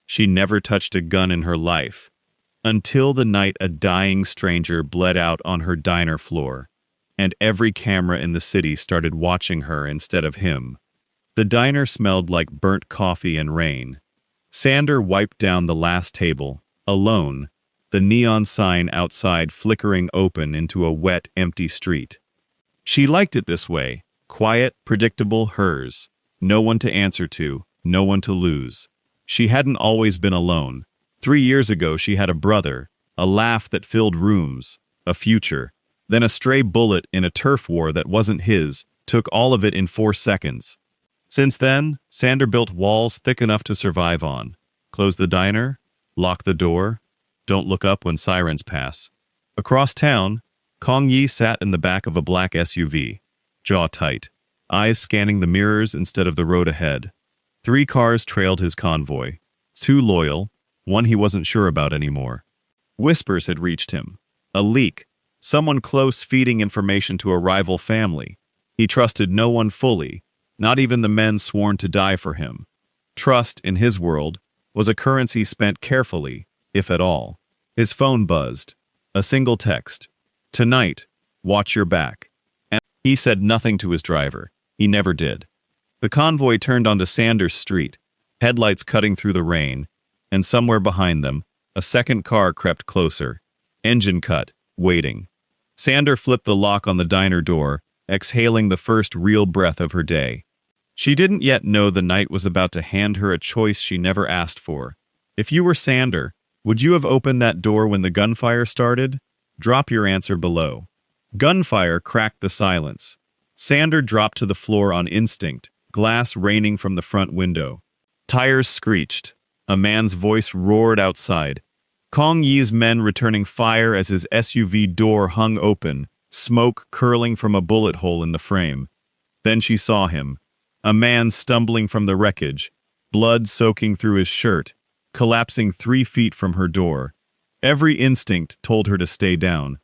She never touched a gun in her life. Until the night a dying stranger bled out on her diner floor, and every camera in the city started watching her instead of him. The diner smelled like burnt coffee and rain. Sander wiped down the last table, alone, the neon sign outside flickering open into a wet, empty street. She liked it this way, quiet, predictable, hers. No one to answer to, no one to lose. She hadn't always been alone. 3 years ago she had a brother, a laugh that filled rooms, a future. Then a stray bullet in a turf war that wasn't his took all of it in 4 seconds. Since then, Sander built walls thick enough to survive on. Close the diner, lock the door, don't look up when sirens pass. Across town, Kong Yi sat in the back of a black SUV, jaw tight, eyes scanning the mirrors instead of the road ahead. 3 cars trailed his convoy, 2 loyal, 1 he wasn't sure about anymore. Whispers had reached him. A leak, someone close feeding information to a rival family. He trusted no one fully, not even the men sworn to die for him. Trust, in his world, was a currency spent carefully, if at all. His phone buzzed. A single text. "Tonight, watch your back." And he said nothing to his driver. He never did. The convoy turned onto Sanders Street, headlights cutting through the rain, and somewhere behind them, a second car crept closer. Engine cut, waiting. Sander flipped the lock on the diner door, exhaling the first real breath of her day. She didn't yet know the night was about to hand her a choice she never asked for. If you were Sander, would you have opened that door when the gunfire started? Drop your answer below. Gunfire cracked the silence. Sander dropped to the floor on instinct, glass raining from the front window. Tires screeched. A man's voice roared outside. Kong Yi's men returning fire as his SUV door hung open, smoke curling from a bullet hole in the frame. Then she saw him. A man stumbling from the wreckage, blood soaking through his shirt, collapsing 3 feet from her door. Every instinct told her to stay down.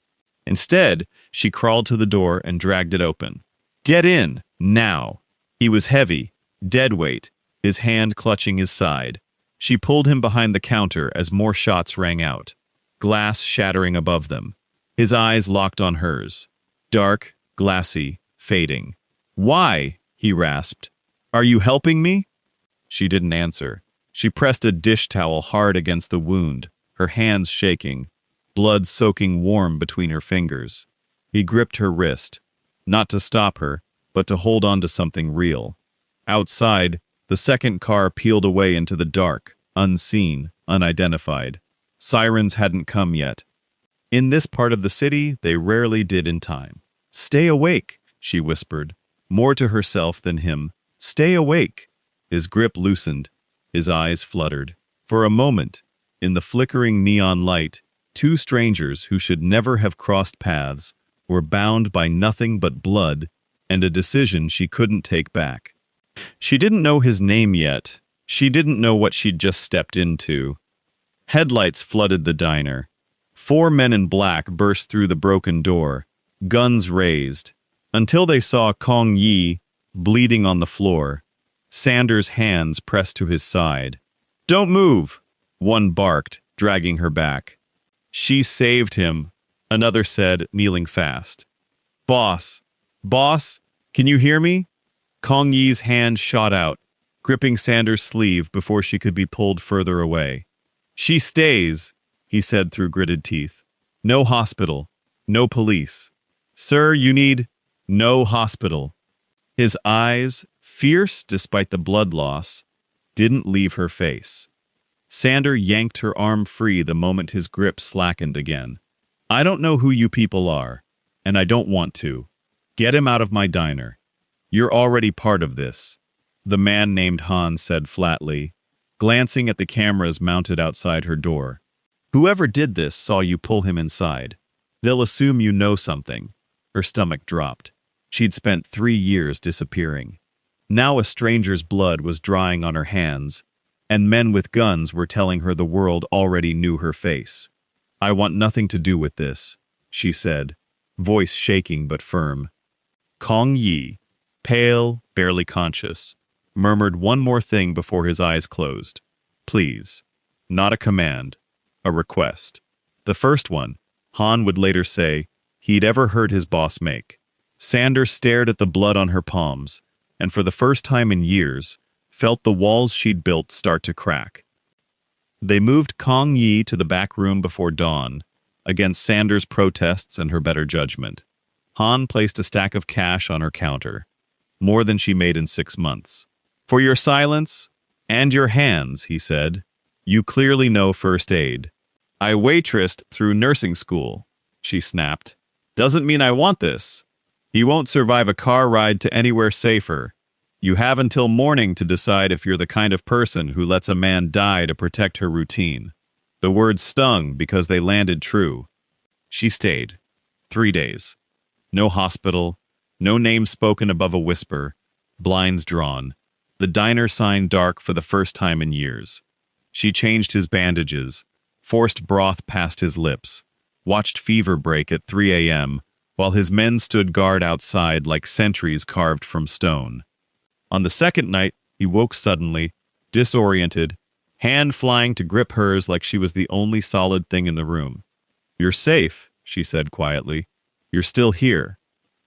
Instead, she crawled to the door and dragged it open. "Get in, now!" He was heavy, dead weight, his hand clutching his side. She pulled him behind the counter as more shots rang out, glass shattering above them. His eyes locked on hers. Dark, glassy, fading. "Why?" he rasped. "Are you helping me?" She didn't answer. She pressed a dish towel hard against the wound, her hands shaking, blood soaking warm between her fingers. He gripped her wrist, not to stop her, but to hold on to something real. Outside, the second car peeled away into the dark, unseen, unidentified. Sirens hadn't come yet. In this part of the city, they rarely did in time. "Stay awake," she whispered, more to herself than him. "Stay awake." His grip loosened. His eyes fluttered. For a moment, in the flickering neon light, 2 strangers who should never have crossed paths were bound by nothing but blood and a decision she couldn't take back. She didn't know his name yet. She didn't know what she'd just stepped into. Headlights flooded the diner. 4 men in black burst through the broken door, guns raised, until they saw Kong Yi bleeding on the floor. Sanders' hands pressed to his side. "Don't move!" one barked, dragging her back. "She saved him," another said, kneeling fast. "Boss! Boss! Can you hear me?" Kong Yi's hand shot out, gripping Sanders' sleeve before she could be pulled further away. "She stays," he said through gritted teeth. "No hospital. No police. Sir, you need no hospital." His eyes, fierce despite the blood loss, didn't leave her face. Sander yanked her arm free the moment his grip slackened again. "I don't know who you people are, and I don't want to. Get him out of my diner. You're already part of this," the man named Han said flatly, glancing at the cameras mounted outside her door. "Whoever did this saw you pull him inside. They'll assume you know something." Her stomach dropped. She'd spent 3 years disappearing. Now a stranger's blood was drying on her hands, and men with guns were telling her the world already knew her face. "I want nothing to do with this," she said, voice shaking but firm. Kong Yi, pale, barely conscious, murmured one more thing before his eyes closed. "Please." not a command, a request. The first one, Han would later say, he'd ever heard his boss make. Sanders stared at the blood on her palms, and for the first time in years, felt the walls she'd built start to crack. They moved Kong Yi to the back room before dawn, against Sanders' protests and her better judgment. Han placed a stack of cash on her counter, more than she made in 6 months. "For your silence and your hands," he said. "You clearly know first aid." "I waitressed through nursing school," she snapped. "Doesn't mean I want this. He won't survive a car ride to anywhere safer. You have until morning to decide if you're the kind of person who lets a man die to protect her routine." The words stung because they landed true. She stayed. 3 days. No hospital, no name spoken above a whisper, blinds drawn. The diner sign dark for the first time in years. She changed his bandages, forced broth past his lips, watched fever break at 3 a.m., while his men stood guard outside like sentries carved from stone. On the second night, he woke suddenly, disoriented, hand flying to grip hers like she was the only solid thing in the room. "You're safe," she said quietly. "You're still here."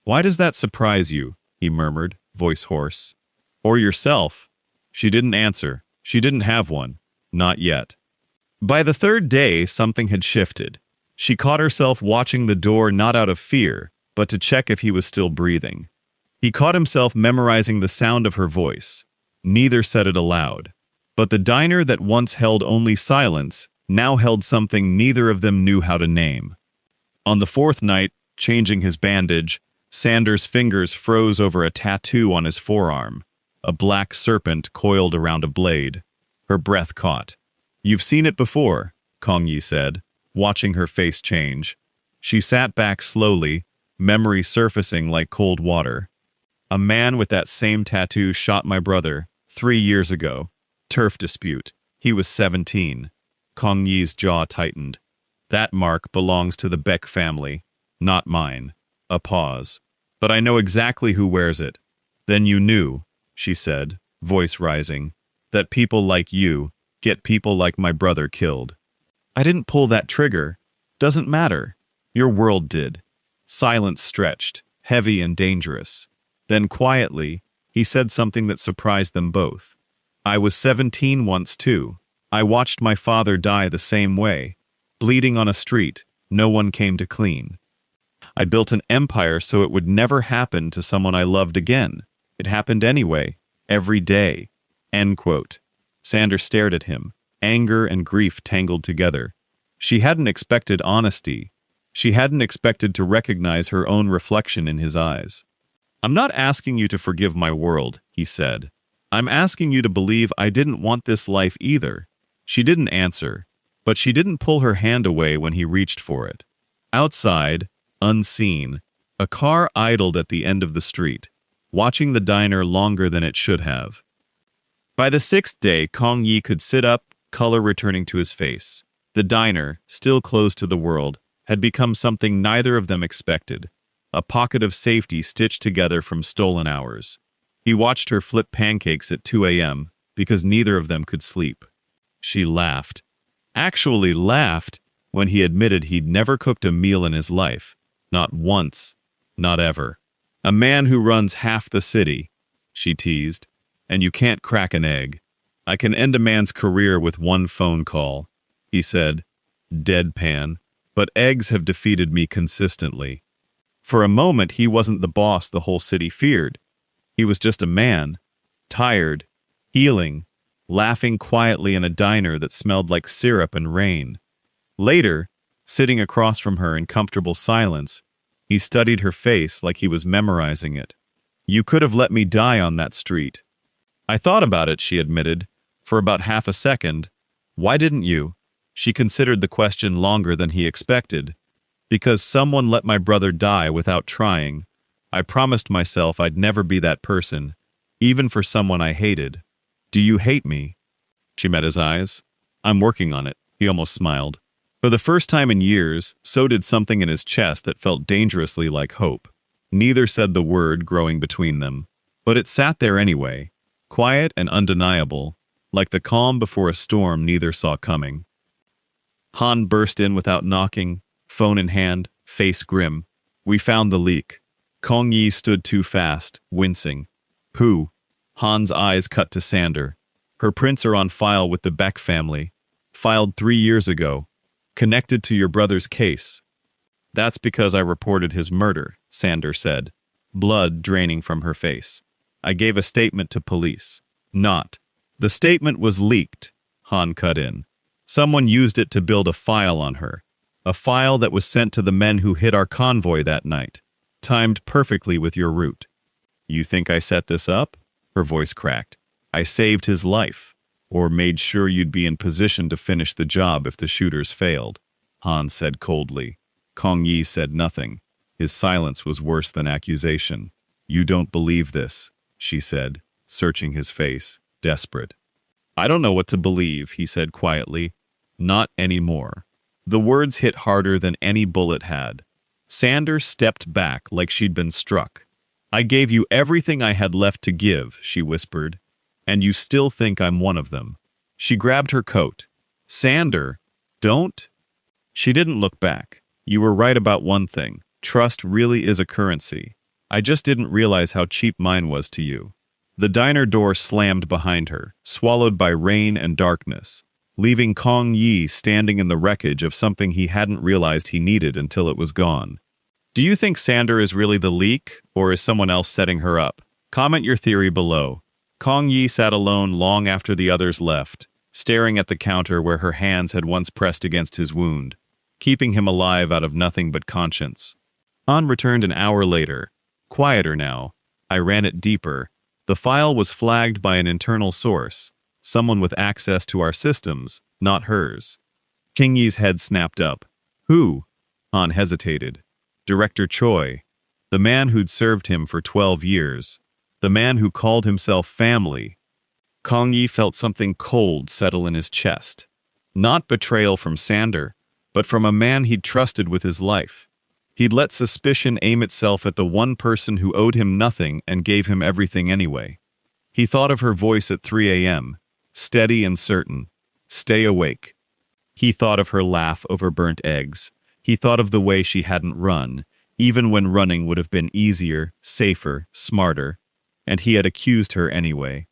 "Why does that surprise you?" he murmured, voice hoarse. "Or yourself?" She didn't answer. She didn't have one. Not yet. By the third day, something had shifted. She caught herself watching the door not out of fear, but to check if he was still breathing. He caught himself memorizing the sound of her voice. Neither said it aloud. But the diner that once held only silence now held something neither of them knew how to name. On the fourth night, changing his bandage, Sanders' fingers froze over a tattoo on his forearm, a black serpent coiled around a blade. Her breath caught. "You've seen it before," Kong Yi said, watching her face change. She sat back slowly, memory surfacing like cold water. "A man with that same tattoo shot my brother 3 years ago. Turf dispute. He was 17. Kong Yi's jaw tightened. "That mark belongs to the Beck family, not mine." A pause. "But I know exactly who wears it." "Then you knew," she said, voice rising, "that people like you get people like my brother killed." "I didn't pull that trigger. Doesn't matter. Your world did." Silence stretched, heavy and dangerous. Then quietly, he said something that surprised them both. "I was 17 once too. I watched my father die the same way, bleeding on a street no one came to clean. I built an empire so it would never happen to someone I loved again. It happened anyway, every day." End quote. Sanders stared at him, anger and grief tangled together. She hadn't expected honesty. She hadn't expected to recognize her own reflection in his eyes. "I'm not asking you to forgive my world," he said. "I'm asking you to believe I didn't want this life either." She didn't answer, but she didn't pull her hand away when he reached for it. Outside, unseen, a car idled at the end of the street, watching the diner longer than it should have. By the 6th day, Kong Yi could sit up, color returning to his face. The diner, still closed to the world, had become something neither of them expected, a pocket of safety stitched together from stolen hours. He watched her flip pancakes at 2 a.m. because neither of them could sleep. She laughed. Actually laughed when he admitted he'd never cooked a meal in his life. Not once. Not ever. "A man who runs half the city," she teased, "and you can't crack an egg. I can end a man's career with one phone call," he said, deadpan, "but eggs have defeated me consistently." For a moment, he wasn't the boss the whole city feared. He was just a man, tired, healing, laughing quietly in a diner that smelled like syrup and rain. Later, sitting across from her in comfortable silence, he studied her face like he was memorizing it. "You could have let me die on that street." "I thought about it," she admitted, for about half a second. "Why didn't you?" She considered the question longer than he expected. "Because someone let my brother die without trying. I promised myself I'd never be that person, even for someone I hated." "Do you hate me?" She met his eyes. "I'm working on it," he almost smiled. For the first time in years, so did something in his chest that felt dangerously like hope. Neither said the word growing between them, but it sat there anyway, quiet and undeniable. like the calm before a storm neither saw coming. Han burst in without knocking, phone in hand, face grim. We found the leak. Kong Yi stood too fast, wincing. Who? Han's eyes cut to Sander. Her prints are on file with the Beck family. Filed 3 years ago. Connected to your brother's case. That's because I reported his murder, Sander said, blood draining from her face. I gave a statement to police. Not. The statement was leaked, Han cut in. Someone used it to build a file on her. A file that was sent to the men who hit our convoy that night. Timed perfectly with your route. You think I set this up? Her voice cracked. I saved his life. Or made sure you'd be in position to finish the job if the shooters failed, Han said coldly. Kong Yi said nothing. His silence was worse than accusation. You don't believe this, she said, searching his face, desperate. I don't know what to believe, he said quietly. Not anymore. The words hit harder than any bullet had. Sander stepped back like she'd been struck. I gave you everything I had left to give, she whispered. And you still think I'm one of them. She grabbed her coat. Sander, don't. She didn't look back. You were right about one thing. Trust really is a currency. I just didn't realize how cheap mine was to you. The diner door slammed behind her, swallowed by rain and darkness, leaving Kong Yi standing in the wreckage of something he hadn't realized he needed until it was gone. Do you think Sander is really the leak, or is someone else setting her up? Comment your theory below. Kong Yi sat alone long after the others left, staring at the counter where her hands had once pressed against his wound, keeping him alive out of nothing but conscience. Han returned an hour later. Quieter now. I ran it deeper. The file was flagged by an internal source, someone with access to our systems, not hers. King Yi's head snapped up. Who? Han hesitated. Director Choi, the man who'd served him for 12 years. The man who called himself family. Kong Yi felt something cold settle in his chest. Not betrayal from Sander, but from a man he'd trusted with his life. He'd let suspicion aim itself at the one person who owed him nothing and gave him everything anyway. He thought of her voice at 3 a.m., steady and certain. Stay awake. He thought of her laugh over burnt eggs. He thought of the way she hadn't run, even when running would have been easier, safer, smarter. And he had accused her anyway.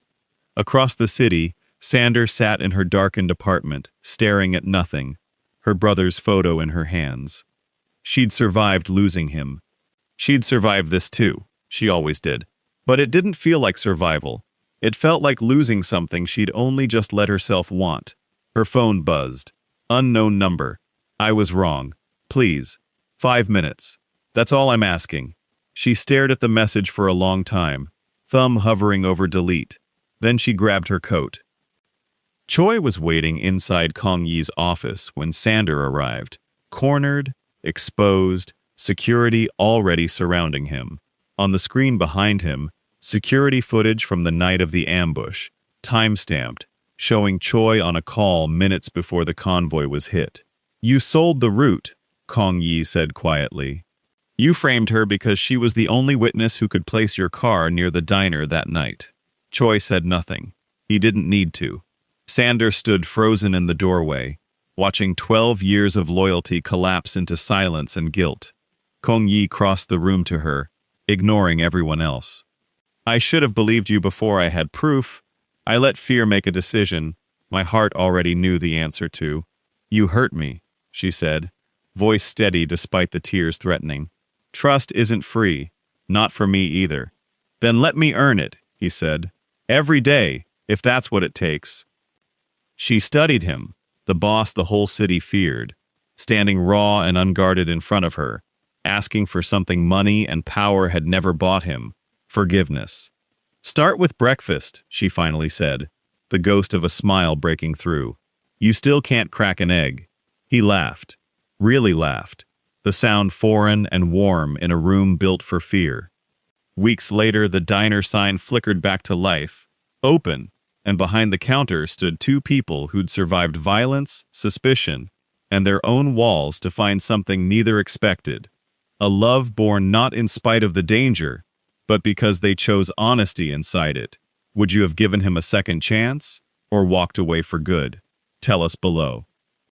Across the city, Sander sat in her darkened apartment, staring at nothing, her brother's photo in her hands. She'd survived losing him. She'd survived this too. She always did. But it didn't feel like survival. It felt like losing something she'd only just let herself want. Her phone buzzed. Unknown number. I was wrong. Please. 5 minutes. That's all I'm asking. She stared at the message for a long time, thumb hovering over delete. Then she grabbed her coat. Choi was waiting inside Kong Yi's office when Sander arrived, cornered, exposed, security already surrounding him. On the screen behind him, security footage from the night of the ambush, time-stamped, showing Choi on a call minutes before the convoy was hit. You sold the route, Kong Yi said quietly. You framed her because she was the only witness who could place your car near the diner that night. Choi said nothing. He didn't need to. Sander stood frozen in the doorway, watching 12 years of loyalty collapse into silence and guilt. Kong Yi crossed the room to her, ignoring everyone else. I should have believed you before I had proof. I let fear make a decision my heart already knew the answer to. You hurt me, she said, voice steady despite the tears threatening. Trust isn't free, not for me either. Then let me earn it, he said. Every day, if that's what it takes. She studied him, the boss the whole city feared, standing raw and unguarded in front of her, asking for something money and power had never bought him, forgiveness. Start with breakfast, she finally said, the ghost of a smile breaking through. You still can't crack an egg. He laughed, really laughed, the sound foreign and warm in a room built for fear. Weeks later, the diner sign flickered back to life, open, and behind the counter stood 2 people who'd survived violence, suspicion, and their own walls to find something neither expected. A love born not in spite of the danger, but because they chose honesty inside it. Would you have given him a second chance? or walked away for good? Tell us below.